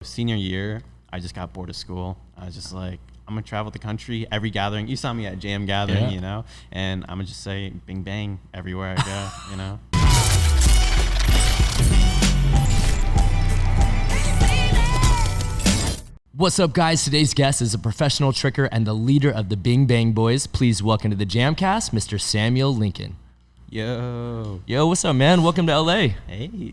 Senior year, I just got bored of school. I was just like, I'm gonna travel the country. Every gathering, you saw me at JAM gathering, you know, and I'm gonna just say bing bang everywhere I go, you know. What's up, guys? Today's guest is a professional tricker and the leader of the Bing Bang Boys. Please welcome to the JAMCast, Mr. Samuel Lincoln. Yo, what's up, man? Welcome to LA. Hey,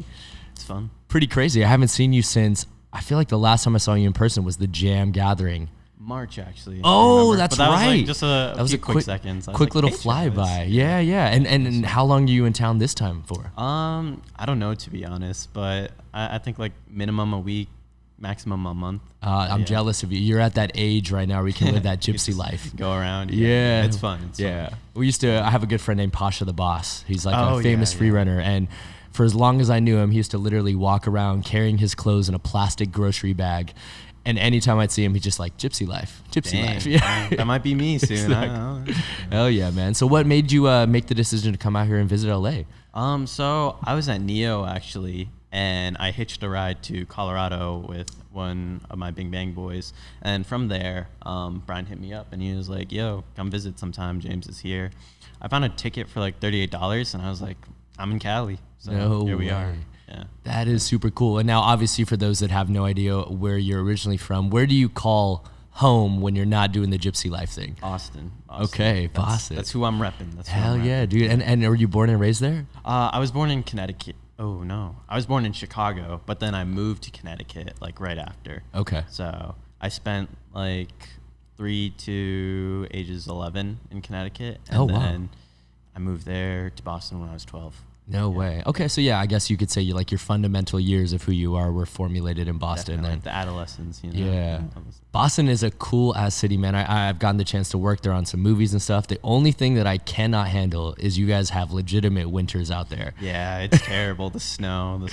it's fun. Pretty crazy. I haven't seen you since, I feel like the last time I saw you in person was the JAM gathering. March, actually. Oh, that's that right. Was like just a few quick seconds. Quick little flyby. Yeah. And how long are you in town this time for? I don't know, to be honest, but I think like minimum a week, maximum a month. I'm jealous of you. You're at that age right now where you can live that gypsy life. Go around. Yeah. It's fun. I have a good friend named Pasha the Boss. He's like a famous free runner. And for as long as I knew him, he used to literally walk around carrying his clothes in a plastic grocery bag. And anytime I'd see him, he's just like, gypsy life. Yeah. That might be me soon. Exactly. I don't know. Hell yeah, man. So what made you make the decision to come out here and visit LA? So I was at Neo, actually, and I hitched a ride to Colorado with one of my Bing Bang boys. And from there, Brian hit me up, and he was like, yo, come visit sometime. James is here. I found a ticket for like $38, and I was like, I'm in Cali. So here we are. Yeah. That is super cool. And now, obviously, for those that have no idea where you're originally from, where do you call home when you're not doing the gypsy life thing? Austin. Okay, Boston. That's who I'm repping. Hell yeah, dude. And were you born and raised there? I was born in Connecticut. Oh, no. I was born in Chicago, but then I moved to Connecticut, like, right after. Okay. So I spent, like, 3 to ages 11 in Connecticut. And then I moved there to Boston when I was 12. No way. Okay, so yeah, I guess you could say your fundamental years of who you are were formulated in Boston. Definitely, the adolescence, you know. Yeah. Boston is a cool ass city, man. I've gotten the chance to work there on some movies and stuff. The only thing that I cannot handle is you guys have legitimate winters out there. Yeah, it's terrible. The snow.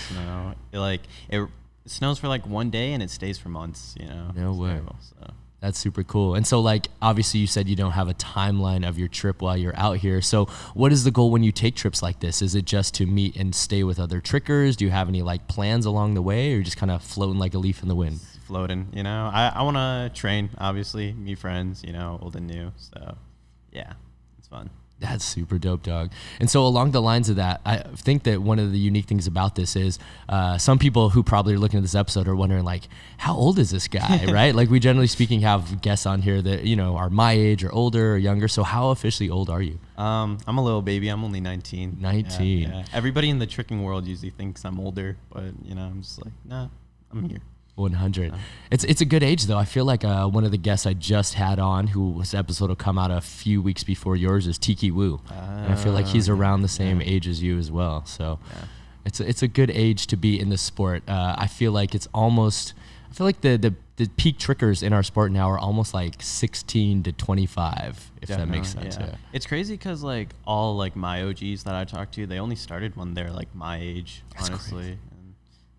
It snows for like one day and it stays for months, you know. No way. Terrible, so. That's super cool. And so, like, obviously you said you don't have a timeline of your trip while you're out here. So what is the goal when you take trips like this? Is it just to meet and stay with other trickers? Do you have any like plans along the way, or you're just kind of floating like a leaf in the wind? Floating, you know. I want to train, obviously, meet friends, you know, old and new. So yeah, it's fun. That's super dope, dog. And so along the lines of that, I think that one of the unique things about this is some people who probably are looking at this episode are wondering, like, how old is this guy, right? Like, we generally speaking have guests on here that, you know, are my age or older or younger. So how officially old are you? I'm a little baby. I'm only 19. 19. Yeah. Everybody in the tricking world usually thinks I'm older, but, you know, I'm just like, nah, I'm here. 100. It's a good age, though. I feel like one of the guests I just had on, whose episode will come out a few weeks before yours, is Tiki Wu. And I feel like he's around the same age as you as well. So it's a good age to be in the sport. I feel like the peak trickers in our sport now are almost like 16 to 25, if that makes sense. Yeah. It's crazy because like all like my OGs that I talked to, they only started when they're like my age, honestly.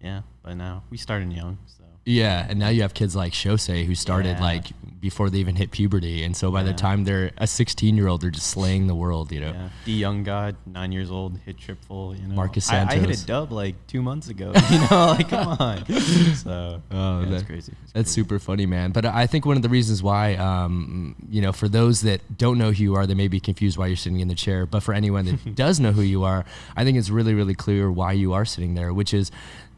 And, but now we started young. So. Yeah, and now you have kids like Shosei who started like before they even hit puberty, and so by the time they're a 16-year-old, they're just slaying the world, you know. Yeah. The young god, 9 years old, hit triple, you know. Marcus Santos. I hit a dub like 2 months ago, you know, like come on. So that's crazy. That's super funny, man. But I think one of the reasons why, you know, for those that don't know who you are, they may be confused why you're sitting in the chair. But for anyone that does know who you are, I think it's really, really clear why you are sitting there, which is,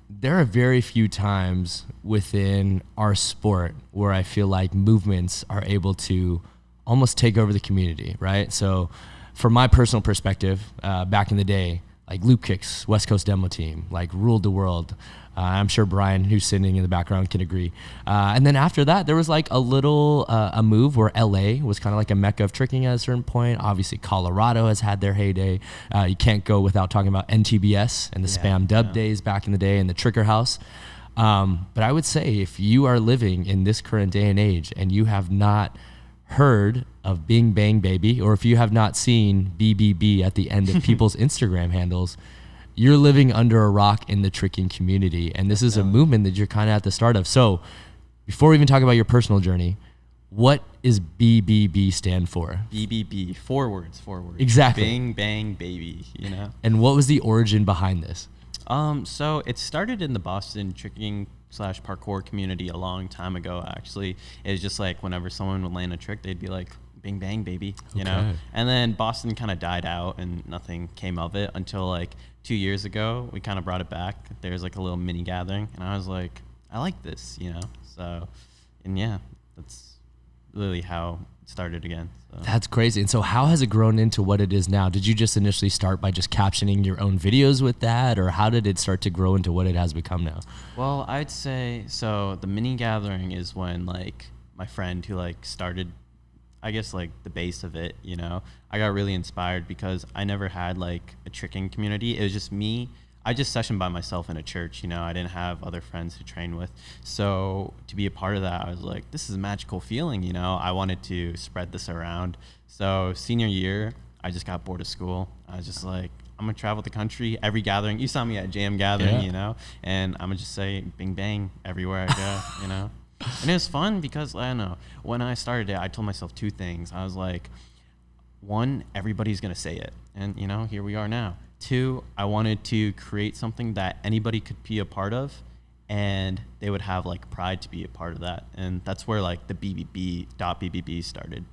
there are very few times within our sport where I feel like movements are able to almost take over the community, right? So from my personal perspective, back in the day, like loop kicks, West Coast demo team, like ruled the world. I'm sure Brian, who's sitting in the background, can agree. And then after that, there was like a little a move where LA was kind of like a mecca of tricking at a certain point. Obviously, Colorado has had their heyday. You can't go without talking about NTBS and the Spam Dub days back in the day and the Tricker House. But I would say if you are living in this current day and age and you have not heard of Bing Bang Baby, or if you have not seen BBB at the end of people's Instagram handles, you're living under a rock in the tricking community. And this is a movement that you're kind of at the start of. So before we even talk about your personal journey, what is BBB stand for? BBB, 4 words. Exactly. Bing Bang Baby, you know. And what was the origin behind this? So it started in the Boston tricking slash parkour community a long time ago. Actually, it's just like whenever someone would land a trick, they'd be like, "Bing bang, baby," you know. And then Boston kind of died out, and nothing came of it until like 2 years ago. We kind of brought it back. There's like a little mini gathering, and I was like, I like this, you know. So, and yeah, that's really how it started again. So. That's crazy. And so how has it grown into what it is now? Did you just initially start by just captioning your own videos with that, or how did it start to grow into what it has become now? Well, I'd say, so the mini gathering is when like my friend who like started, I guess like the base of it, you know, I got really inspired because I never had like a tricking community. It was just me. I just sessioned by myself in a church, you know, I didn't have other friends to train with. So to be a part of that, I was like, this is a magical feeling, you know, I wanted to spread this around. So senior year, I just got bored of school. I was just like, I'm gonna travel the country, every gathering. You saw me at JAM gathering, you know, and I'm gonna just say bing bang everywhere I go, you know. And it was fun because, I don't know, when I started it, I told myself two things. I was like, one, everybody's gonna say it. And, you know, here we are now. Two, I wanted to create something that anybody could be a part of, and they would have like pride to be a part of that. And that's where like the BBB started.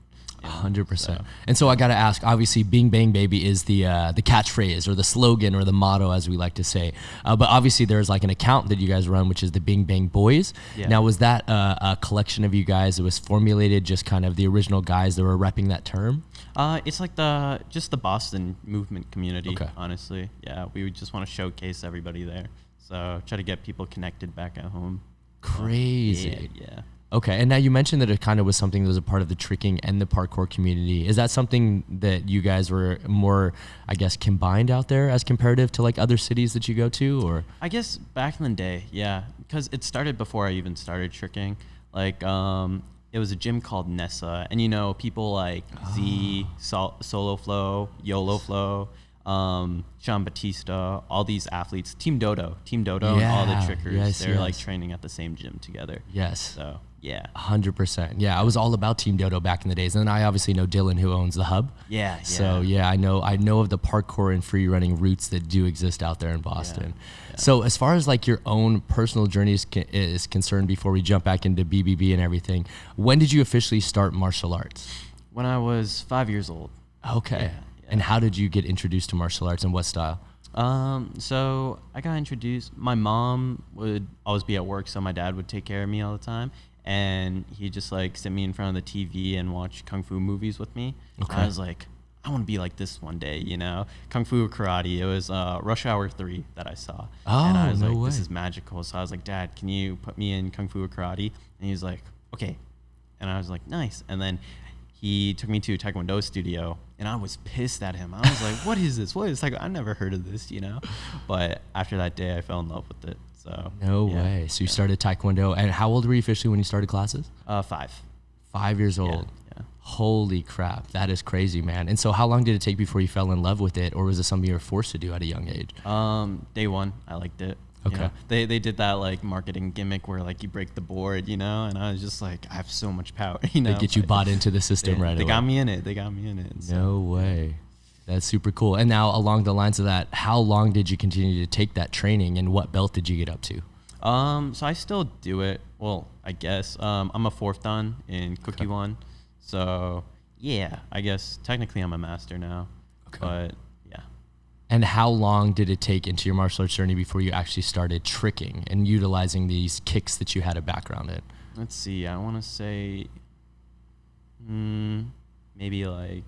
100%. So. And so I got to ask, obviously, Bing Bang Baby is the catchphrase or the slogan or the motto, as we like to say. But obviously, there's like an account that you guys run, which is the Bing Bang Boys. Yeah. Now, was that a collection of you guys that was formulated just kind of the original guys that were repping that term? It's like just the Boston movement community, honestly. Yeah, we would just want to showcase everybody there. So try to get people connected back at home. Crazy. Yeah. Okay, and now you mentioned that it kind of was something that was a part of the tricking and the parkour community. Is that something that you guys were more, I guess, combined out there as comparative to like other cities that you go to, or? I guess back in the day, yeah, because it started before I even started tricking. Like, it was a gym called Nessa, and you know, people like Z, Solo Flow, YOLO Flow, Sean Batista, all these athletes, Team Dodo, and all the trickers, they're like training at the same gym together. Yes. So, yeah. 100%. Yeah, I was all about Team Dodo back in the days. And then I obviously know Dylan, who owns the hub. Yeah. So, yeah, I know of the parkour and free running roots that do exist out there in Boston. Yeah. So as far as like your own personal journey is concerned, before we jump back into BBB and everything, when did you officially start martial arts? When I was 5 years old. Okay. Yeah. And how did you get introduced to martial arts and what style? So I got introduced. My mom would always be at work, so my dad would take care of me all the time. And he'd just like sit me in front of the TV and watch kung fu movies with me. Okay. I was like, I want to be like this one day, you know? Kung fu or karate. It was Rush Hour 3 that I saw. Oh, and I was no like, way. This is magical. So I was like, Dad, can you put me in kung fu or karate? And he was like, okay. And I was like, nice. And then he took me to a Taekwondo studio, and I was pissed at him. I was like, what is this? What is Taekwondo? I never heard of this, you know? But after that day, I fell in love with it. So no way. So you started Taekwondo, and how old were you officially when you started classes? 5. 5 years old. Yeah. Holy crap, that is crazy, man. And so how long did it take before you fell in love with it, or was it something you were forced to do at a young age? Day one, I liked it. Okay. You know, they did that like marketing gimmick where like you break the board, you know, and I was just like, I have so much power, you know. They get you bought into the system right away. They got me in it. So, no way. That's super cool. And now along the lines of that, how long did you continue to take that training, and what belt did you get up to? So I still do it. Well, I guess I'm a 4th dan in Cookie One. So yeah, I guess technically I'm a master now. Okay. But yeah. And how long did it take into your martial arts journey before you actually started tricking and utilizing these kicks that you had a background in? Let's see. I want to say maybe like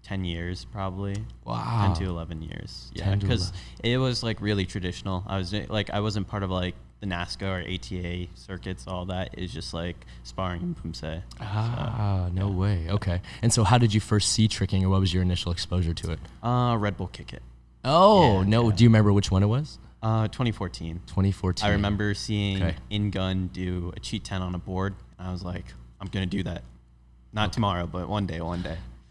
10 years probably. Wow. 10 to 11 years. Yeah, because it was like really traditional. I wasn't part of like the NASCA or ATA circuits. All that is just like sparring and Pumse. No way. Okay. And so how did you first see tricking, or what was your initial exposure to it? Red Bull Kick It. Oh, yeah, no. Yeah. Do you remember which one it was? 2014. 2014. I remember seeing In Gun do a cheat 10 on a board. And I was like, I'm going to do that. Not tomorrow, but one day.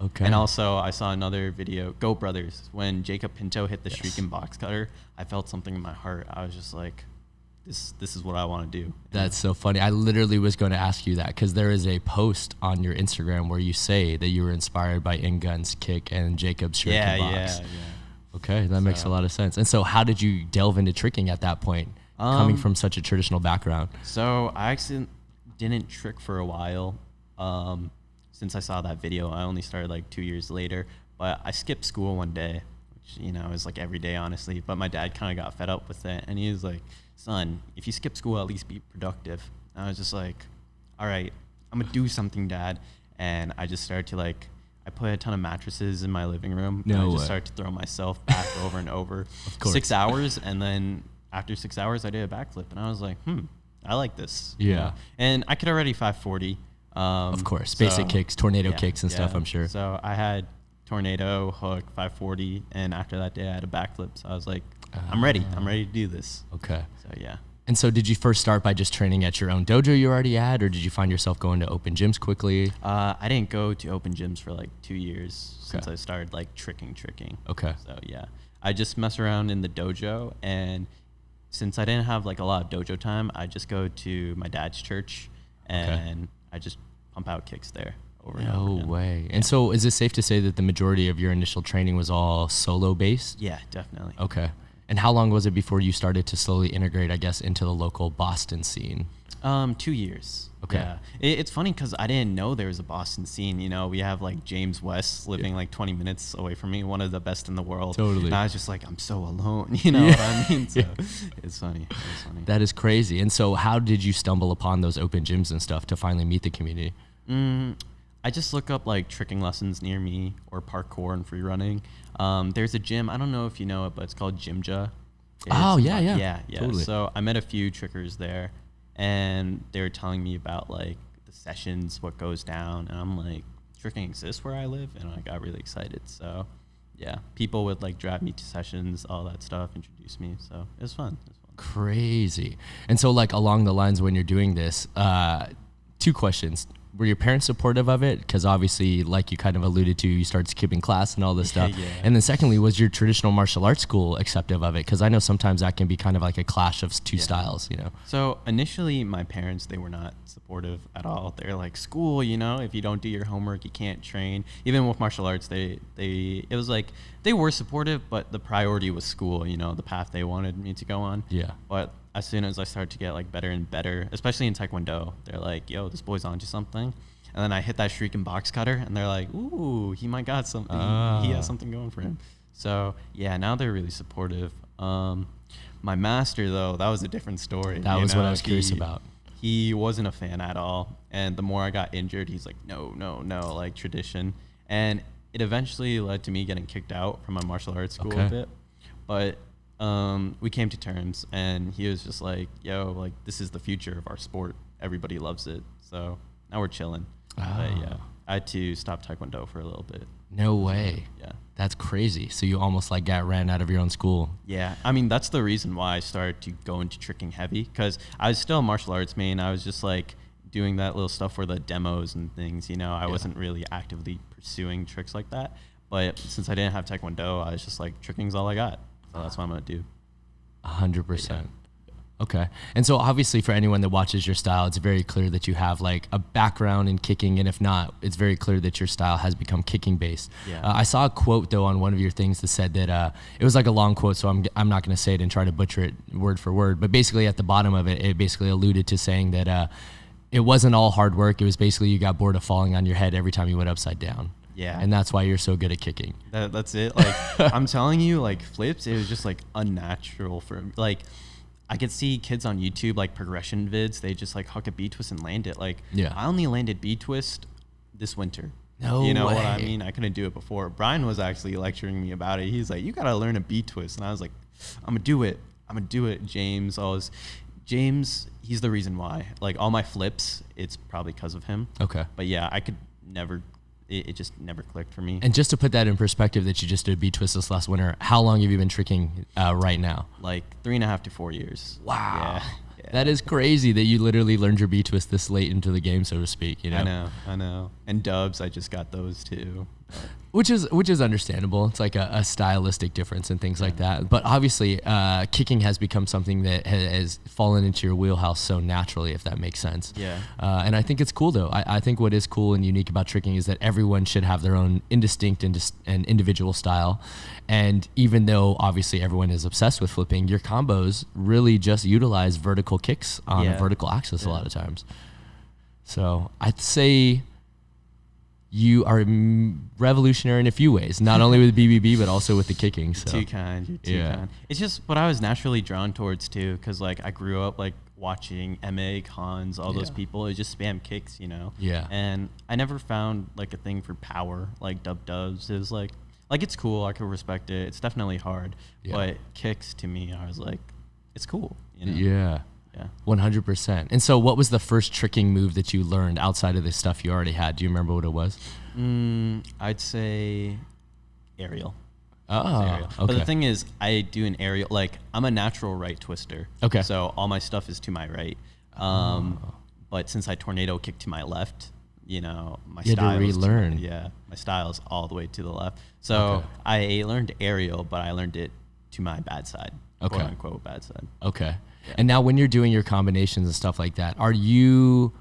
Okay. And also, I saw another video, Go Brothers, when Jacob Pinto hit the Shuriken box cutter. I felt something in my heart. I was just like, this is what I want to do. That's so funny. I literally was going to ask you that, because there is a post on your Instagram where you say that you were inspired by In-Gun's kick and Jacob's Shuriken box. Yeah. Okay, that makes a lot of sense. And so how did you delve into tricking at that point? coming from such a traditional background? So I actually didn't trick for a while. Since I saw that video, I only started like 2 years later, but I skipped school one day, which, you know, is like every day, honestly. But my dad kind of got fed up with it, and he was like, son, if you skip school, at least be productive. And I was just like, all right, I'm gonna do something, Dad. And I just started to like, I put a ton of mattresses in my living room. No and I way. just started to throw myself back over and over. Of course. 6 hours, and then after 6 hours, I did a backflip, and I was like, I like this. Yeah. You know? And I could already 540. Of course, basic kicks, tornado kicks and stuff, I'm sure. So I had tornado, hook, 540, and after that day I had a backflip. So I was like, I'm ready. I'm ready to do this. Okay. So yeah. And so did you first start by just training at your own dojo you already had, or did you find yourself going to open gyms quickly? I didn't go to open gyms for like 2 years since I started like tricking. Okay. So yeah, I just mess around in the dojo, and since I didn't have like a lot of dojo time, I just go to my dad's church and I just pump out kicks there over and over again. No way. And so is it safe to say that the majority of your initial training was all solo based? Yeah, definitely. Okay. And how long was it before you started to slowly integrate, I guess, into the local Boston scene? 2 years. Okay. Yeah. It's funny because I didn't know there was a Boston scene. You know, we have like James West living like 20 minutes away from me, one of the best in the world. Totally. And I was just like, I'm so alone. You know what I mean? So it's funny. It's funny. That is crazy. And so how did you stumble upon those open gyms and stuff to finally meet the community? I just look up like tricking lessons near me or parkour and free running. There's a gym. I don't know if you know it, but it's called Gymja. Oh, yeah. Yeah. Totally. So I met a few trickers there, and they were telling me about like the sessions, what goes down, and I'm like, tricking exists where I live, and I got really excited. So yeah, people would like drive me to sessions, all that stuff, introduce me. So it was fun. Crazy. And so like along the lines when you're doing this, 2 questions. Were your parents supportive of it? Because obviously, like you kind of alluded to, you started skipping class and all this stuff. Yeah. And then secondly, was your traditional martial arts school acceptive of it? Because I know sometimes that can be kind of like a clash of 2 styles, you know? So initially, my parents, they were not supportive at all. They're like, school, you know, if you don't do your homework, you can't train. Even with martial arts, it was like, they were supportive, but the priority was school, you know, the path they wanted me to go on. Yeah. But as soon as I started to get like better and better, especially in Taekwondo, they're like, yo, this boy's onto something. And then I hit that Shuriken box cutter, and they're like, ooh, he might got something. He has something going for him. So yeah, now they're really supportive. My master, though, that was a different story. That was what I was curious about. He wasn't a fan at all. And the more I got injured, he's like, no, like tradition. And it eventually led to me getting kicked out from my martial arts school a bit. But we came to terms, and he was just like, yo, like, this is the future of our sport. Everybody loves it. So now we're chilling. But yeah, I had to stop Taekwondo for a little bit. No way. Yeah. That's crazy. So you almost like got ran out of your own school. Yeah. I mean, that's the reason why I started to go into tricking heavy, because I was still a martial arts main. I was just like doing that little stuff for the demos and things, you know. I wasn't really actively pursuing tricks like that. But since I didn't have Taekwondo, I was just like, tricking's all I got. So that's what I'm going to do. 100%. Okay. And so obviously for anyone that watches your style, it's very clear that you have like a background in kicking. And if not, it's very clear that your style has become kicking based. Yeah. I saw a quote though on one of your things that said that it was like a long quote. So I'm not going to say it and try to butcher it word for word. But basically at the bottom of it, it basically alluded to saying that it wasn't all hard work. It was basically you got bored of falling on your head every time you went upside down. Yeah. And that's why you're so good at kicking. That's it. Like, I'm telling you, like, flips, it was just, like, unnatural for me. Like, I could see kids on YouTube, like, progression vids. They just, like, huck a B-twist and land it. Like, I only landed B-twist this winter. No You know way. what I mean? I couldn't do it before. Brian was actually lecturing me about it. He's like, you got to learn a B-twist. And I was like, I'm going to do it. James, he's the reason why. Like, all my flips, it's probably because of him. Okay. But, yeah, I could never... It just never clicked for me. And just to put that in perspective that you just did B-twist this last winter, how long have you been tricking right now? Like 3.5 to 4 years. Wow. Yeah. That is crazy that you literally learned your B-twist this late into the game, so to speak. You know? I know. And dubs, I just got those too. Which is understandable. It's like a stylistic difference and things like that. But obviously, kicking has become something that has fallen into your wheelhouse so naturally, if that makes sense. Yeah. And I think it's cool, though. I think what is cool and unique about tricking is that everyone should have their own indistinct and individual style. And even though obviously everyone is obsessed with flipping, your combos really just utilize vertical kicks on a vertical axis a lot of times. So I'd say you are revolutionary in a few ways, not only with BBB, but also with the kicking. So. You're too kind. It's just what I was naturally drawn towards too. Cause like I grew up like watching MA, Cons, all those people, it just spam kicks, you know? Yeah. And I never found like a thing for power, like dubs. It was like it's cool. I could respect it. It's definitely hard, but kicks to me, I was like, it's cool. You know? Yeah. 100%. And so what was the first tricking move that you learned outside of the stuff you already had? Do you remember what it was? I'd say aerial. Okay. But the thing is, I do an aerial, like I'm a natural right twister. Okay. So all my stuff is to my right. But since I tornado kick to my left, you know, my style relearn. My style is all the way to the left. So I learned aerial, but I learned it to my bad side, quote unquote bad side. Okay. Yeah. And now when you're doing your combinations and stuff like that, are you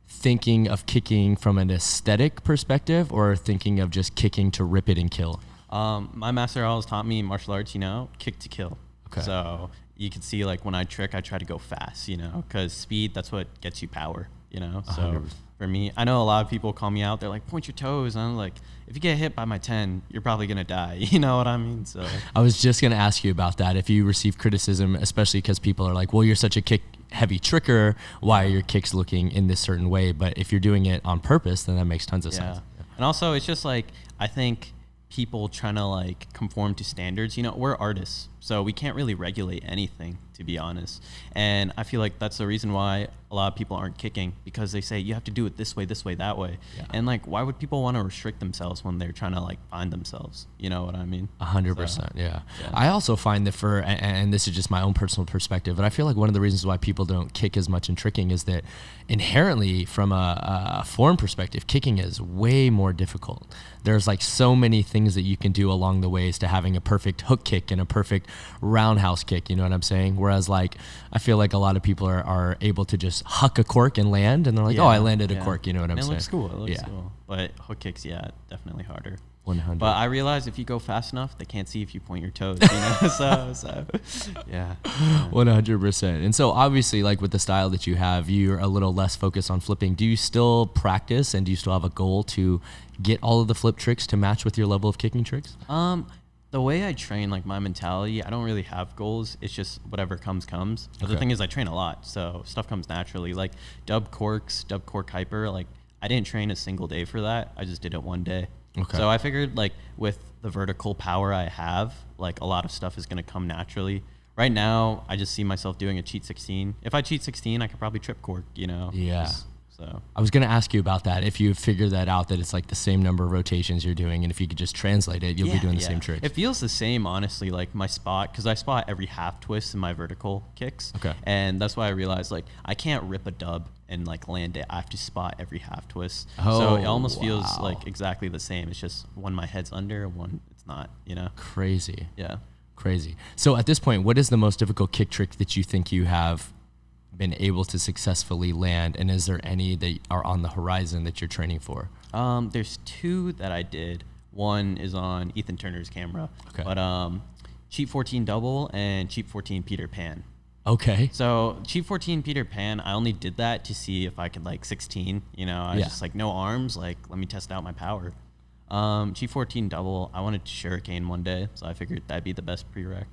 thinking of kicking from an aesthetic perspective or thinking of just kicking to rip it and kill? My master always taught me martial arts, you know, kick to kill. Okay. So you can see like when I trick, I try to go fast, you know, because speed, that's what gets you power, you know. So 100%. For me, I know a lot of people call me out. They're like, point your toes. And I'm like, if you get hit by my 10, you're probably going to die. You know what I mean? So I was just going to ask you about that. If you receive criticism, especially because people are like, well, you're such a kick heavy tricker. Why are your kicks looking in this certain way? But if you're doing it on purpose, then that makes tons of sense. And also it's just like, I think people trying to like conform to standards, you know, we're artists, so we can't really regulate anything, to be honest. And I feel like that's the reason why a lot of people aren't kicking, because they say you have to do it this way, that way. And like, why would people want to restrict themselves when they're trying to like find themselves? You know what I mean? 100%. Yeah. I also find that and this is just my own personal perspective, but I feel like one of the reasons why people don't kick as much in tricking is that inherently from a form perspective, kicking is way more difficult. There's like so many things that you can do along the ways to having a perfect hook kick and a perfect roundhouse kick, you know what I'm saying? Whereas like, I feel like a lot of people are able to just huck a cork and land, and they're like, oh, I landed a cork, you know what I'm saying? It looks cool, cool. But hook kicks, definitely harder. 100. But I realize if you go fast enough, they can't see if you point your toes, you know? so yeah. 100%. And so obviously, like with the style that you have, you're a little less focused on flipping. Do you still practice, and do you still have a goal to get all of the flip tricks to match with your level of kicking tricks? The way I train, like my mentality, I don't really have goals. It's just whatever comes. But the thing is, I train a lot, so stuff comes naturally. Like dub cork hyper, like I didn't train a single day for that. I just did it one day. Okay. So I figured like with the vertical power I have, like a lot of stuff is going to come naturally. Right now, I just see myself doing a cheat 16. If I cheat 16, I could probably trip cork, you know? Yeah. So I was going to ask you about that. If you figured that out, that it's like the same number of rotations you're doing, and if you could just translate it, you'll be doing the same tricks. It feels the same, honestly, like my spot, because I spot every half twist in my vertical kicks. Okay. And that's why I realized like I can't rip a dub and like land it. I have to spot every half twist. Oh, so it almost feels like exactly the same. It's just one my head's under, one it's not, you know? Crazy. Yeah. Crazy. So at this point, what is the most difficult kick trick that you think you have been able to successfully land, and is there any that are on the horizon that you're training for? There's two that I did. One is on Ethan Turner's camera. Okay. But cheap 14 double and cheap 14 Peter Pan. Okay. So cheap 14 Peter Pan, I only did that to see if I could like 16, you know, I was just like no arms, like let me test out my power. Cheap 14 double, I wanted to shuriken one day, so I figured that'd be the best prereq.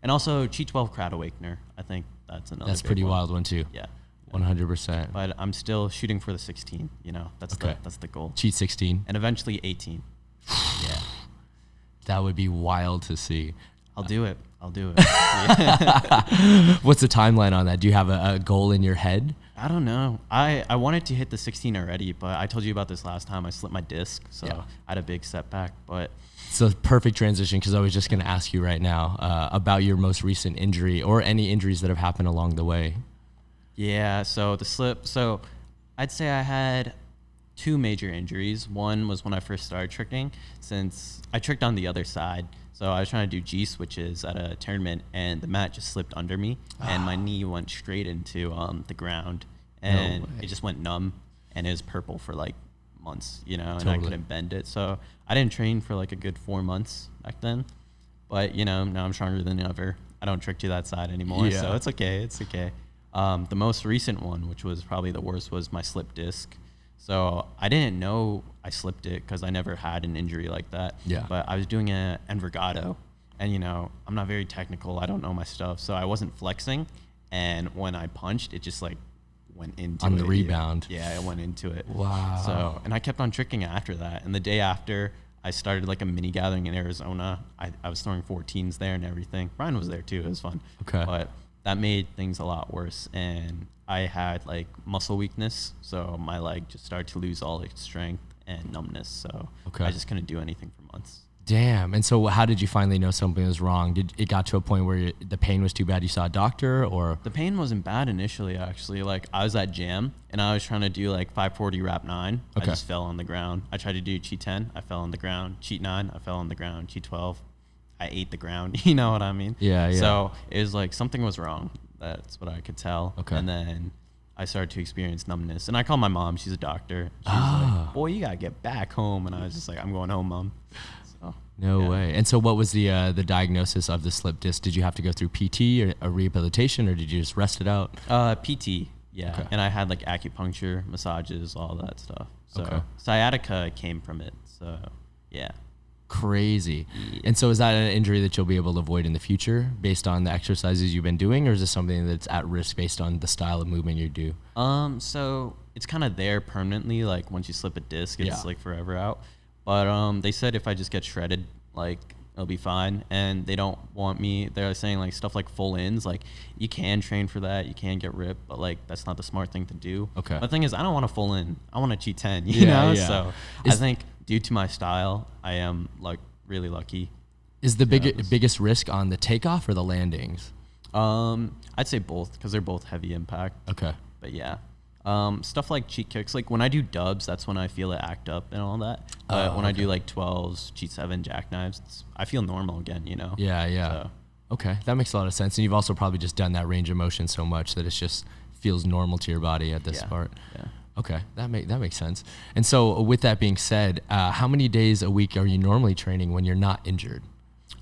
And also cheat 12 crowd awakener, I think that's another That's pretty wild one too. Yeah. 100%. But I'm still shooting for the 16, you know, that's the goal. Cheat 16. And eventually 18. Yeah. That would be wild to see. I'll do it. What's the timeline on that? Do you have a goal in your head? I don't know. I wanted to hit the 16 already, but I told you about this last time. I slipped my disc, so I had a big setback. But so perfect transition, because I was just going to ask you right now about your most recent injury or any injuries that have happened along the way. Yeah, so the slip. So I'd say I had two major injuries. One was when I first started tricking, since I tricked on the other side. So I was trying to do G switches at a tournament, and the mat just slipped under me, and my knee went straight into the ground, and it just went numb, and it was purple for like months, you know, and I couldn't bend it. So I didn't train for like a good 4 months back then, but you know, now I'm stronger than ever. I don't trick to that side anymore, so it's okay. It's okay. The most recent one, which was probably the worst, was my slip disc. So I didn't know I slipped it because I never had an injury like that. Yeah. But I was doing an envergado, and you know, I'm not very technical. I don't know my stuff, so I wasn't flexing. And when I punched, it just like went into on the rebound. Yeah, it went into it. Wow. So, and I kept on tricking after that. And the day after, I started like a mini gathering in Arizona. I was throwing 14s there and everything. Brian was there too. It was fun. Okay. But that made things a lot worse, and I had like muscle weakness, so my leg just started to lose all its strength and numbness. So I just couldn't do anything for months. Damn. And so how did you finally know something was wrong? Did it got to a point where the pain was too bad you saw a doctor, or? The pain wasn't bad initially, actually. Like I was at jam and I was trying to do like 540 rap 9. I just fell on the ground. I tried to do cheat 10. I fell on the ground. Cheat 9. I fell on the ground. Cheat 12. I ate the ground. You know what I mean? Yeah. So it was like something was wrong. That's what I could tell. Okay. And then I started to experience numbness. And I called my mom. She's a doctor. She was like, boy, you got to get back home. And I was just like, I'm going home, Mom. So, no way. And so what was the diagnosis of the slip disc? Did you have to go through PT or a rehabilitation, or did you just rest it out? PT, yeah. Okay. And I had like acupuncture, massages, all that stuff. So sciatica came from it. So, yeah. Crazy. And so is that an injury that you'll be able to avoid in the future based on the exercises you've been doing, or is this something that's at risk based on the style of movement you do? So it's kind of there permanently. Like once you slip a disc, it's like forever out. But they said if I just get shredded, like it'll be fine. And they don't want me. They're saying like stuff like full ins, like you can train for that, you can get ripped, but like that's not the smart thing to do. Okay. But the thing is, I don't want a full in. I want a cheat 10. You know. Yeah. So I think due to my style, I am like really lucky. Is the biggest risk on the takeoff or the landings? I'd say both, because they're both heavy impact. Okay. But yeah. Stuff like cheat kicks, like when I do dubs, that's when I feel it act up and all that. But when I do like 12s, cheat 7, jackknives, I feel normal again, you know? Yeah. So. Okay, that makes a lot of sense. And you've also probably just done that range of motion so much that it's just feels normal to your body at this part. Yeah. Okay, that makes sense. And so with that being said, how many days a week are you normally training when you're not injured?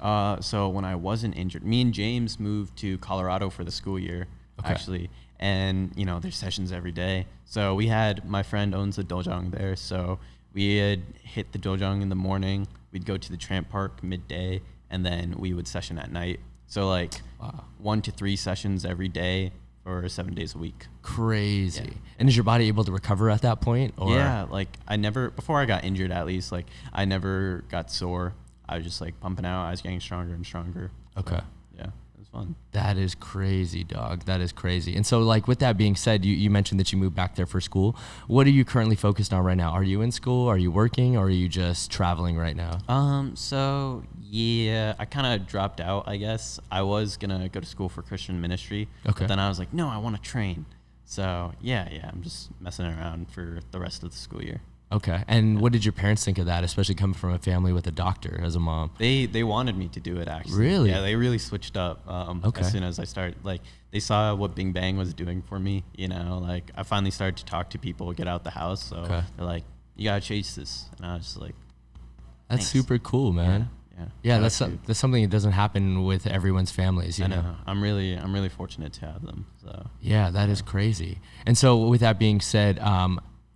So when I wasn't injured, me and James moved to Colorado for the school year, actually. And, you know, there's sessions every day. So we had, my friend owns a dojang there. So we had hit the dojang in the morning. We'd go to the tramp park midday, and then we would session at night. So like 1 to 3 sessions every day for 7 days a week. Crazy. Yeah. And is your body able to recover at that point? Or? Yeah, like I never, before I got injured at least, like I never got sore. I was just like pumping out. I was getting stronger and stronger. Okay. So, yeah, it was fun. That is crazy, dog. That is crazy. And so like with that being said, you mentioned that you moved back there for school. What are you currently focused on right now? Are you in school? Are you working? Or are you just traveling right now? So yeah, I kind of dropped out, I guess. I was going to go to school for Christian ministry. Okay. But then I was like, no, I want to train. So yeah, I'm just messing around for the rest of the school year. Okay. And what did your parents think of that, especially coming from a family with a doctor as a mom? They wanted me to do it, actually. Really? Yeah, they really switched up as soon as I started. Like, they saw what Bing Bang was doing for me, you know? Like, I finally started to talk to people, get out the house. So they're like, you got to chase this. And I was just like, that's thanks. super cool, man. Yeah, that's something that doesn't happen with everyone's families, you know. I'm really fortunate to have them. So yeah, that is crazy. And so with that being said,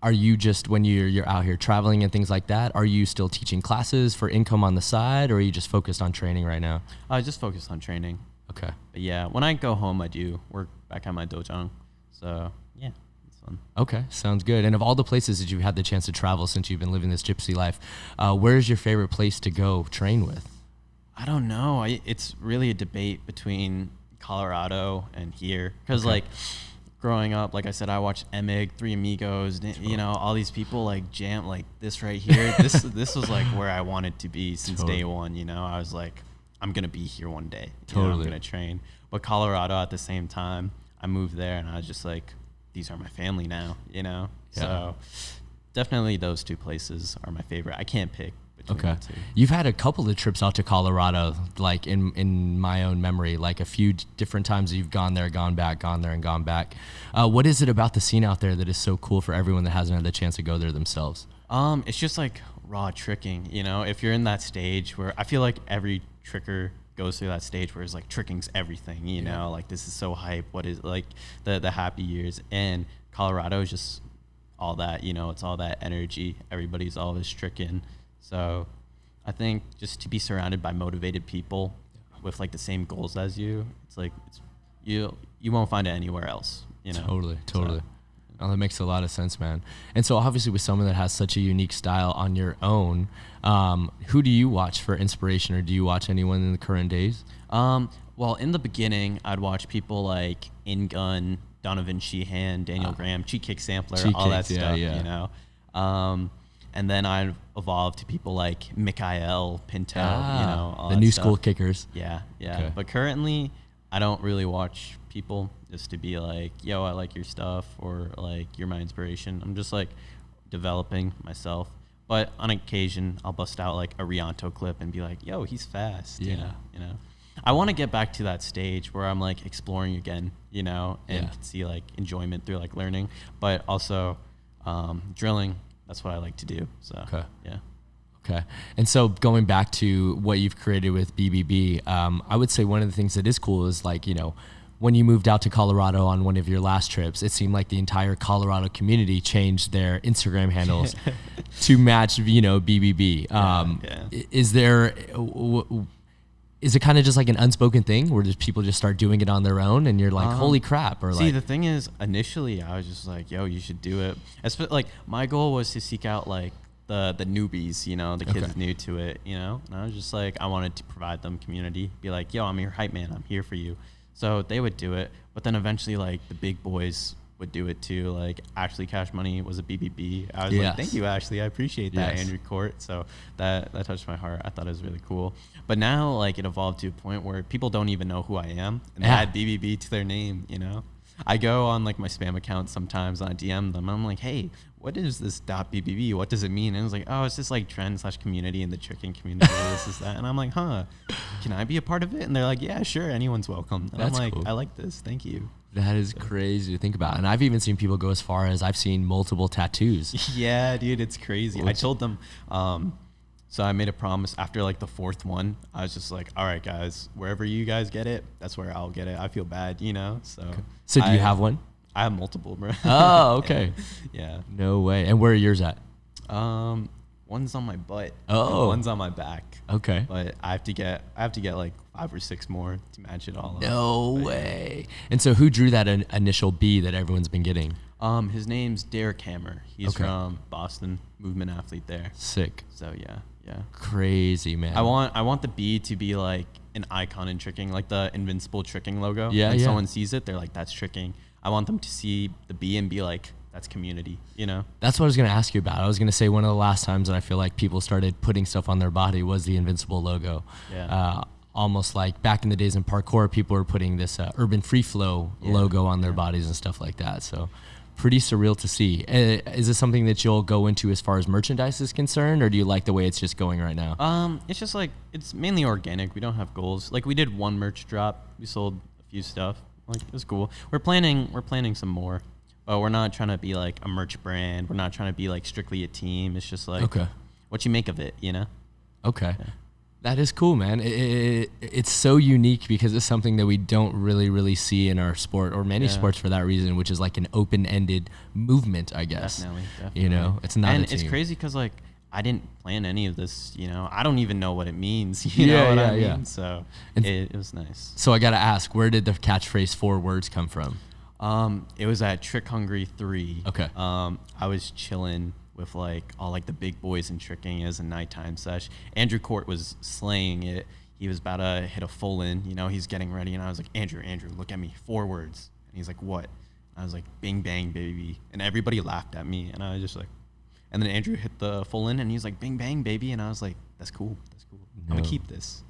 are you just, when you're out here traveling and things like that, are you still teaching classes for income on the side, or are you just focused on training right now? I just focused on training. Okay. But yeah, when I go home, I do work back at my dojang. So yeah, it's fun. Okay, sounds good. And of all the places that you've had the chance to travel since you've been living this gypsy life, where's your favorite place to go train with? I don't know. It's really a debate between Colorado and here. Because like growing up, like I said, I watched Emig, Three Amigos, you know, all these people like jam, like this right here. This was like where I wanted to be since day one, you know. I was like, I'm going to be here one day. You know, I'm going to train. But Colorado at the same time, I moved there and I was just like, these are my family now, you know. So definitely those two places are my favorite. I can't pick between Okay. the two. You've had a couple of trips out to Colorado, like in my own memory, like a few different times you've gone there, gone back, gone there, and gone back. What is it about the scene out there that is so cool for everyone that hasn't had the chance to go there themselves? It's just like raw tricking, you know. If you're in that stage where I feel like every tricker goes through that stage where it's like tricking's everything, you know, like this is so hype. What is like the happy years, and Colorado is just all that, you know. It's all that energy. Everybody's always tricking. So I think just to be surrounded by motivated people with like the same goals as you, it's like you won't find it anywhere else, you know. Totally. So, Oh, that makes a lot of sense, man. And so obviously with someone that has such a unique style on your own, who do you watch for inspiration, or do you watch anyone in the current days? well, in the beginning, I'd watch people like In Gun, Donovan Sheehan, Daniel Graham, Cheat Kick Sampler, all that stuff, you know. And then I evolved to people like Mikael, Pinto, you know, all the that new stuff. school kickers. Yeah. Okay. But currently, I don't really watch people just to be like, yo, I like your stuff, or like, you're my inspiration. I'm just like developing myself. But on occasion, I'll bust out like a Rianto clip and be like, yo, he's fast. Yeah. You know. I want to get back to that stage where I'm like exploring again, you know, and Yeah. see like enjoyment through like learning, but also drilling. That's what I like to do. So, Okay. yeah. Okay. And so going back to what you've created with BBB, I would say one of the things that is cool is like, you know, when you moved out to Colorado on one of your last trips, it seemed like the entire Colorado community changed their Instagram handles to match, you know, BBB. Is it kind of just like an unspoken thing where just people just start doing it on their own and you're like, holy crap? Or See, like, the thing is, initially I was just like, yo, you should do it. Like my goal was to seek out like the newbies, you know, the kids new to it, you know, and I was just like, I wanted to provide them community, be like, yo, I'm your hype man, I'm here for you. So they would do it, but then eventually like the big boys would do it too. Like Ashley Cash Money was a BBB. I was like, thank you, Ashley. I appreciate that. Yes. Andrew Court. So that touched my heart. I thought it was really cool. But now like it evolved to a point where people don't even know who I am, and they add BBB to their name, you know? I go on like my spam account sometimes and I DM them. I'm like, hey, what is this .bbb? What does it mean? And it's like, oh, it's just like trend/community in the tricking community. This is that. And I'm like, huh, can I be a part of it? And they're like, yeah, sure. Anyone's welcome. And That's I'm like, cool. I like this. Thank you. that is crazy to think about. And I've even seen people go as far as I've seen multiple tattoos. Yeah, dude, it's crazy. I told them, so I made a promise after like the fourth one. I was just like, all right, guys, wherever you guys get it, that's where I'll get it. I feel bad, you know? So do you have one? I have multiple, bro. Oh, okay. Yeah. No way. And where are yours at? One's on my butt. Oh. And one's on my back. Okay. But I have to get like 5 or 6 more to match it all up. No But, way. And so who drew that initial B that everyone's been getting? his name's Derek Hammer. He's Okay. from Boston, movement athlete there. Sick. So yeah. Crazy, man. I want the B to be like an icon in tricking, like the Invincible tricking logo. Yeah, When yeah. someone sees it, they're like, that's tricking. I want them to see the B and be like, that's community, you know? That's what I was going to ask you about. I was going to say one of the last times that I feel like people started putting stuff on their body was the Invincible logo. Yeah. Almost like back in the days in parkour, people were putting this Urban Free Flow logo on their bodies and stuff like that. So pretty surreal to see. Is this something that you'll go into as far as merchandise is concerned, or do you like the way it's just going right now? It's just like, it's mainly organic. We don't have goals. Like we did one merch drop. We sold a few stuff. Like it was cool. We're planning some more, but we're not trying to be like a merch brand. We're not trying to be like strictly a team. It's just like what you make of it, you know? Okay. Yeah. That is cool, man. It's so unique because it's something that we don't really see in our sport, or many sports for that reason, which is like an open-ended movement, I guess. Definitely. You know, it's not and a team. it's crazy because like I didn't plan any of this, you know. I don't even know what it means, you know what I mean? Yeah. So it was nice. So I got to ask, where did the catchphrase 4 words come from? It was at Trick Hungry 3. Okay. I was chilling with like all like the big boys in tricking as a nighttime sesh. Andrew Court was slaying it. He was about to hit a full in, you know, he's getting ready. And I was like, Andrew, look at me, 4 words. And he's like, what? I was like, bing, bang, baby. And everybody laughed at me. And I was just like, and then Andrew hit the full in and he's like, bing, bang, baby. And I was like, that's cool. I'm gonna keep this.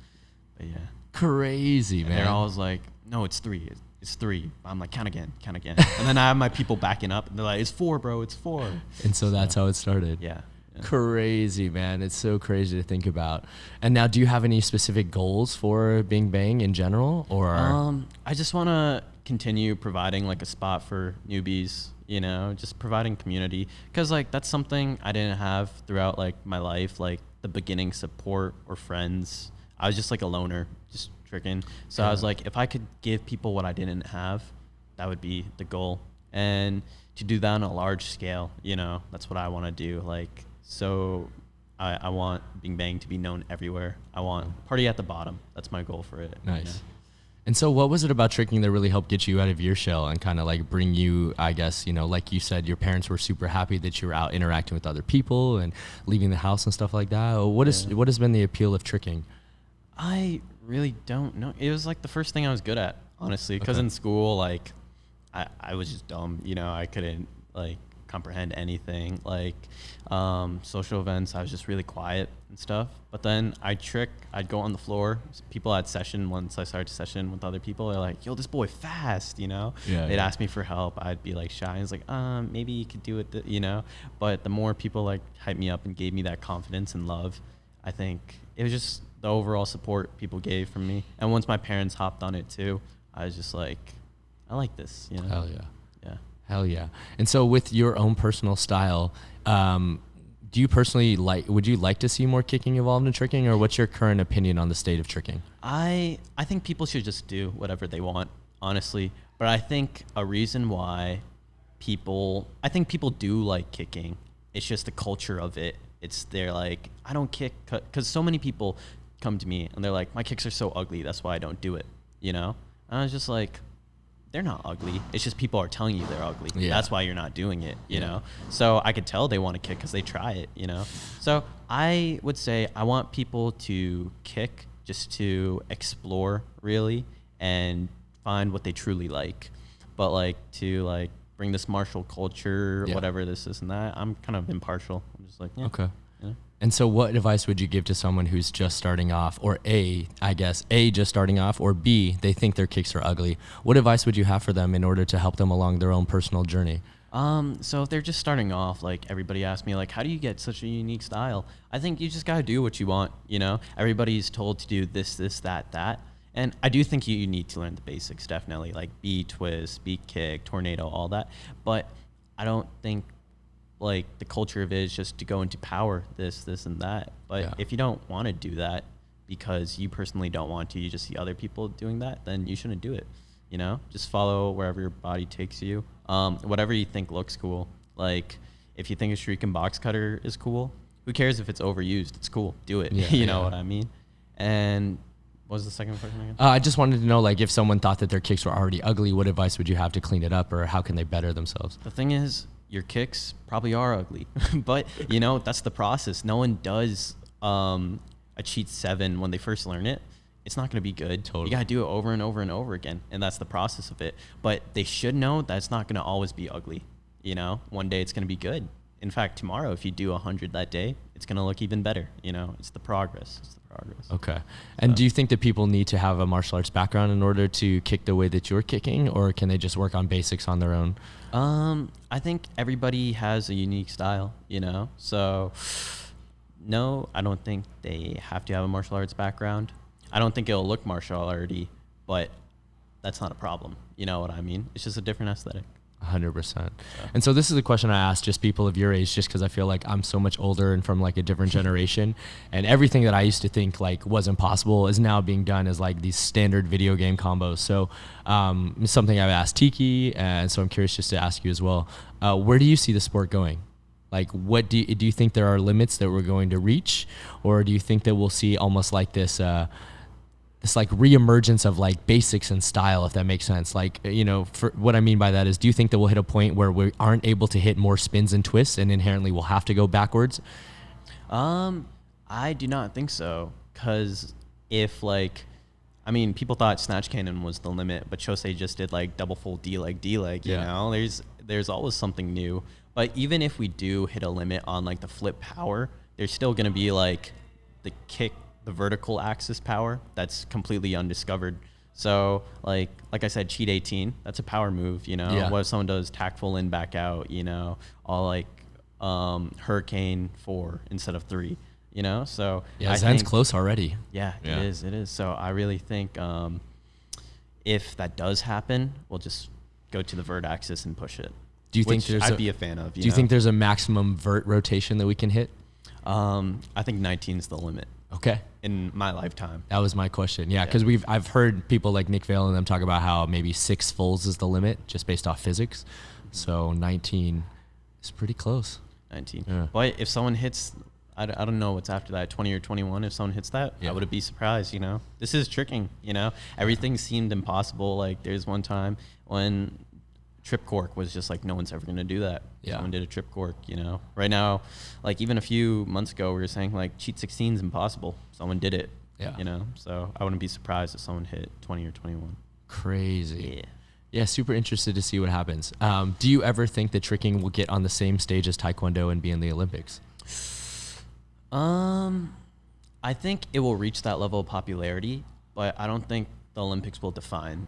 But yeah. Crazy, And man. they're always like, no, it's 3. it's 3. I'm like, count again. And then I have my people backing up, and they're like, it's 4, bro, it's 4. And so that's how it started. Yeah. Crazy, man. It's so crazy to think about. And now, do you have any specific goals for Bing Bang in general, or? I just want to continue providing like a spot for newbies, you know, just providing community, because like that's something I didn't have throughout like my life, like the beginning support or friends. I was just like a loner, just tricking. So I was like, if I could give people what I didn't have, that would be the goal. And to do that on a large scale, you know, that's what I want to do. Like, so I want Bing Bang to be known everywhere. I want Party at the Bottom. That's my goal for it. Nice. You know? And so what was it about tricking that really helped get you out of your shell and kind of like bring you, I guess, you know, like you said, your parents were super happy that you were out interacting with other people and leaving the house and stuff like that? What has been the appeal of tricking? I really don't know. It was like the first thing I was good at, honestly, because in school, like I was just dumb, you know, I couldn't like comprehend anything. Like social events, I was just really quiet and stuff. But then I'd go on the floor. People had session. Once I started session with other people, they're like, yo, this boy fast, you know. They'd ask me for help. I'd be like shy. I was like, maybe you could do it, you know. But the more people like hyped me up and gave me that confidence and love, I think it was just the overall support people gave from me. And once my parents hopped on it too, I was just like, I like this, you know. Hell yeah. Yeah. Hell yeah. And so with your own personal style, do you personally would you like to see more kicking involved in tricking, or what's your current opinion on the state of tricking? I think people should just do whatever they want, honestly. But I think a reason why people do like kicking, it's just the culture of it. They're like, I don't kick, because so many people come to me and they're like, my kicks are so ugly, that's why I don't do it, you know? And I was just like, they're not ugly. It's just people are telling you they're ugly. Yeah. That's why you're not doing it, you know? So I could tell they want to kick because they try it, you know? So I would say I want people to kick just to explore, really, and find what they truly like. But like to like bring this martial culture, whatever this is and that, I'm kind of impartial. I'm just like, okay. Yeah. And so what advice would you give to someone who's just starting off, or A, just starting off, or B, they think their kicks are ugly? What advice would you have for them in order to help them along their own personal journey? So if they're just starting off, like everybody asks me, like, how do you get such a unique style? I think you just got to do what you want, you know? Everybody's told to do this, that. And I do think you need to learn the basics, definitely, like beat, twist, beat, kick, tornado, all that. But I don't think like the culture of it is just to go into power, this and that. But if you don't want to do that because you personally don't want to, you just see other people doing that, then you shouldn't do it. You know, just follow wherever your body takes you. Whatever you think looks cool. Like if you think a Shuriken box cutter is cool, who cares if it's overused? It's cool. Do it. You know what I mean? And what was the second question again? I just wanted to know, like, if someone thought that their kicks were already ugly, what advice would you have to clean it up, or how can they better themselves? The thing is, your kicks probably are ugly, but you know, that's the process. No one does a cheat 7 when they first learn it. It's not going to be good. Totally. You got to do it over and over and over again. And that's the process of it. But they should know that it's not going to always be ugly. You know, one day it's going to be good. In fact, tomorrow, if you do 100 that day, it's going to look even better. You know, it's the progress. Okay. And do you think that people need to have a martial arts background in order to kick the way that you're kicking, or can they just work on basics on their own? I think everybody has a unique style, you know? So no, I don't think they have to have a martial arts background. I don't think it'll look martial arty, but that's not a problem. You know what I mean? It's just a different aesthetic. 100%. And so this is a question I ask just people of your age, just because I feel like I'm so much older and from like a different generation, and everything that I used to think like wasn't possible is now being done as like these standard video game combos. So it's something I've asked Tiki, and so I'm curious just to ask you as well. Where do you see the sport going? Like, what do you think there are limits that we're going to reach, or do you think that we'll see almost like this like reemergence of like basics and style, if that makes sense? Like, you know, for what I mean by that is, do you think that we'll hit a point where we aren't able to hit more spins and twists and inherently we'll have to go backwards? I do not think so. Cause if like, I mean, people thought snatch cannon was the limit, but Chosei just did like double full D-leg, you know, there's always something new. But even if we do hit a limit on like the flip power, there's still going to be like the kick, the vertical axis power that's completely undiscovered. So like I said, cheat 18. That's a power move. Yeah. What if someone does tactful in, back out? All like hurricane 4 instead of 3. So Yeah, I Zen's think, close already. Yeah, Yeah. it is. So I really think if that does happen, we'll just go to the vert axis and push it. Do you think which I'd be a fan of? Do you think there's a maximum vert rotation that we can hit? I think 19 is the limit Okay. in my lifetime. That was my question. Yeah, because I've heard people like Nick Vale and them talk about how maybe 6 fulls is the limit just based off physics. So 19 is pretty close. 19. Yeah. But if someone hits, I don't know what's after that, 20 or 21. If someone hits that, Yeah. I would be surprised. This is tricking. Everything seemed impossible. Like there's one time when trip cork was just like no one's ever gonna do that. Yeah. Someone did a trip cork. Right now, like even a few months ago, we were saying like cheat 16 is impossible. Someone did it. Yeah. So I wouldn't be surprised if someone hit 20 or 21. Crazy. Yeah. Yeah, super interested to see what happens. Do you ever think that tricking will get on the same stage as Taekwondo and be in the Olympics? I think it will reach that level of popularity, but I don't think the Olympics will define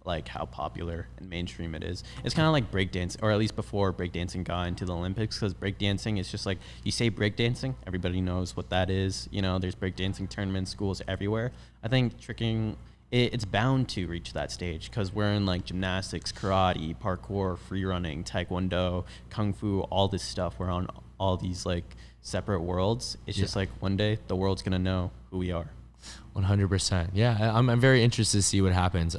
like how popular and mainstream it is. It's kind of like breakdancing, or at least before breakdancing got into the Olympics, because breakdancing is just like, you say breakdancing, everybody knows what that is. There's breakdancing tournaments, schools everywhere. I think tricking, it's bound to reach that stage because we're in like gymnastics, karate, parkour, free running, taekwondo, kung fu, all this stuff. We're on all these like separate worlds. It's just like one day the world's gonna know who we are. 100%. Yeah, I'm very interested to see what happens.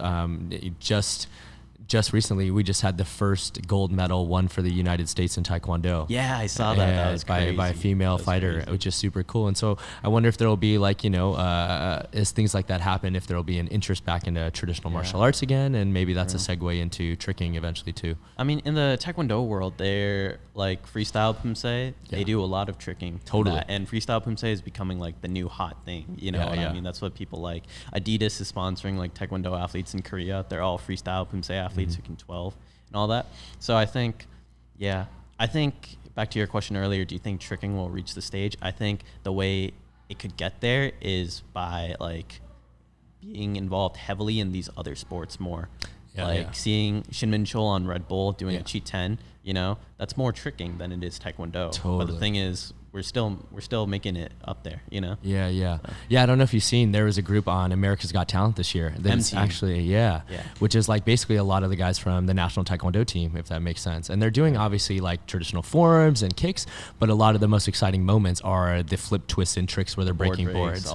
Just recently, we just had the first gold medal won for the United States in Taekwondo. Yeah, I saw that. That was by a female fighter, crazy. which is super cool. And so I wonder if there will be like, as things like that happen, if there will be an interest back into traditional martial arts again, and maybe that's a segue into tricking eventually too. I mean, in the Taekwondo world, they're like freestyle pumse. They do a lot of tricking. Totally. And freestyle pumse is becoming like the new hot thing. You know what I mean? That's what people like. Adidas is sponsoring like Taekwondo athletes in Korea. They're all freestyle pumse athletes who can 12 and all that. So I think back to your question earlier, do you think tricking will reach the stage? I think the way it could get there is by like being involved heavily in these other sports more. Seeing Shinmin Chul on Red Bull doing a cheat 10, that's more tricking than it is Taekwondo. Totally. But the thing is, we're still making it up there, Yeah. I don't know if you've seen, there was a group on America's Got Talent this year. That's actually, which is like basically a lot of the guys from the national Taekwondo team, if that makes sense. And they're doing obviously like traditional forms and kicks, but a lot of the most exciting moments are the flip, twists, and tricks where they're breaking boards.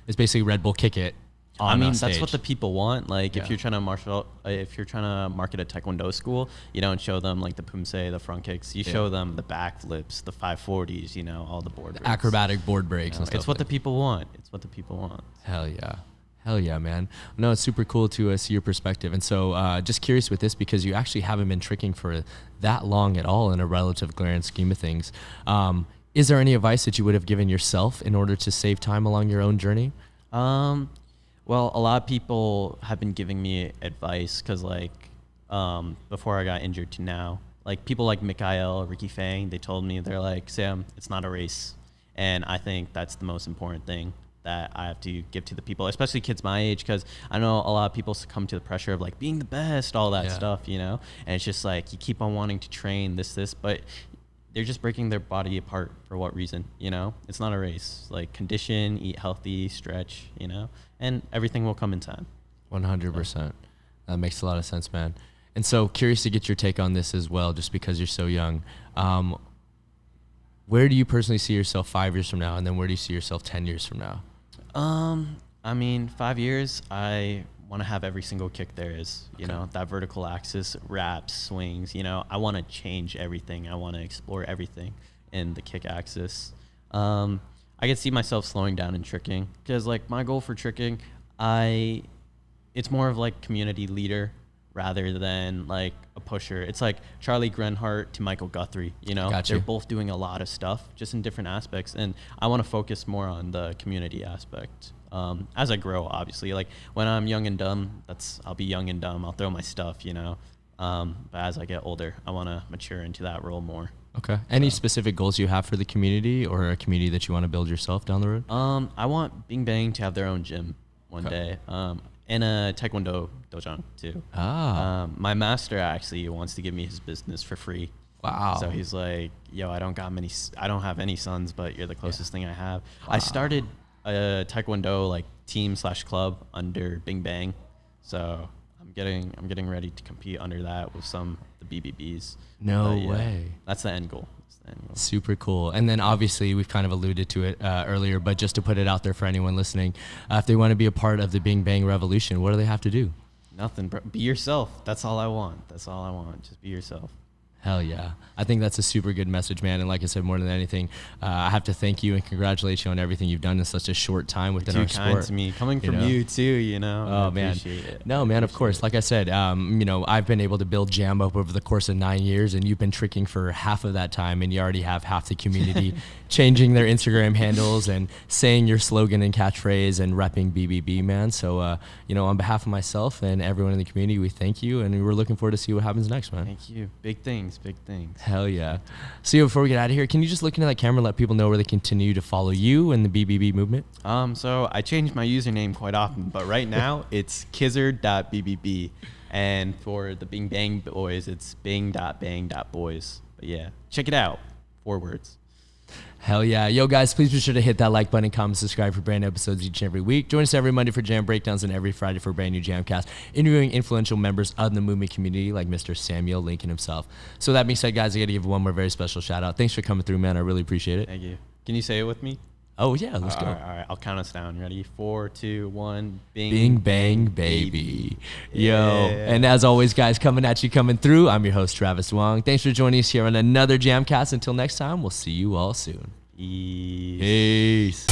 It's basically Red Bull kick it. That's what the people want. Like if you're trying to market a Taekwondo school, you don't show them like the pumse, the front kicks. You show them the back flips, the 540s, all the board breaks. Acrobatic board breaks and stuff. It's what the people want. Hell yeah, man. No, it's super cool to see your perspective. And so just curious with this, because you actually haven't been tricking for that long at all in a relative grand scheme of things. Is there any advice that you would have given yourself in order to save time along your own journey? Well, a lot of people have been giving me advice because, before I got injured to now, like people like Mikhail, Ricky Fang, they told me, they're like, Sam, it's not a race. And I think that's the most important thing that I have to give to the people, especially kids my age, because I know a lot of people succumb to the pressure of like being the best, all that stuff, and it's just like you keep on wanting to train this, but they're just breaking their body apart for what reason? It's not a race. Like condition, eat healthy, stretch, and everything will come in time. 100%. That makes a lot of sense, man. And so curious to get your take on this as well, just because you're so young. Where do you personally see yourself 5 years from now? And then where do you see yourself 10 years from now? 5 years, I want to have every single kick there is, that vertical axis, wraps, swings, I want to change everything. I want to explore everything in the kick axis. I could see myself slowing down and tricking because like my goal for tricking, it's more of like community leader rather than like a pusher. It's like Charlie Grenhart to Michael Guthrie, Gotcha. They're both doing a lot of stuff just in different aspects. And I want to focus more on the community aspect. As I grow, obviously, like when I'm young and dumb, I'll be young and dumb. I'll throw my stuff, but as I get older, I want to mature into that role more. Okay. Any specific goals you have for the community or a community that you want to build yourself down the road? I want Bing Bang to have their own gym one day. in a Taekwondo dojo too. My master actually wants to give me his business for free. Wow. So he's like, yo, I don't have any sons, but you're the closest thing I have. Wow. I started a Taekwondo like team / club under Bing Bang. So I'm getting ready to compete under that with some of the BBBs. No way. That's the end goal. Super cool. And then obviously we've kind of alluded to it earlier, but just to put it out there for anyone listening, if they want to be a part of the Bing Bang revolution, what do they have to do? Nothing, bro. Be yourself. That's all I want. Just be yourself. Hell yeah. I think that's a super good message, man. And like I said, more than anything, I have to thank you and congratulate you on everything you've done in such a short time within our sport. You're too kind to me. Coming from you too, you know. Oh, man. Appreciate it. No, man, of course. Like I said, you know, I've been able to build Jam up over the course of 9 years, and you've been tricking for half of that time, and you already have half the community changing their Instagram handles and saying your slogan and catchphrase and repping BBB, man. So, you know, on behalf of myself and everyone in the community, we thank you, and we're looking forward to see what happens next, man. Thank you. Big things. Hell yeah. So before we get out of here, can you just look into that camera and let people know where they continue to follow you and the BBB movement? So I change my username quite often, but right now it's kizzard.bbb. And for the Bing Bang Boys, it's bing.bang.boys. But yeah, check it out. 4 words. Hell yeah. Yo, guys, please be sure to hit that like button, comment, subscribe for brand new episodes each and every week. Join us every Monday for Jam Breakdowns and every Friday for a brand new JAMCast, interviewing influential members of the movement community like Mr. Samuel Lincoln himself. So that being said, guys, I got to give one more very special shout out. Thanks for coming through, man. I really appreciate it. Thank you. Can you say it with me? Oh, yeah. Let's go. All right. I'll count us down. Ready? 4, 2, 1. Bing, bang, baby. Yo. And as always, guys, coming through. I'm your host, Travis Wong. Thanks for joining us here on another JAMCast. Until next time, we'll see you all soon. Peace.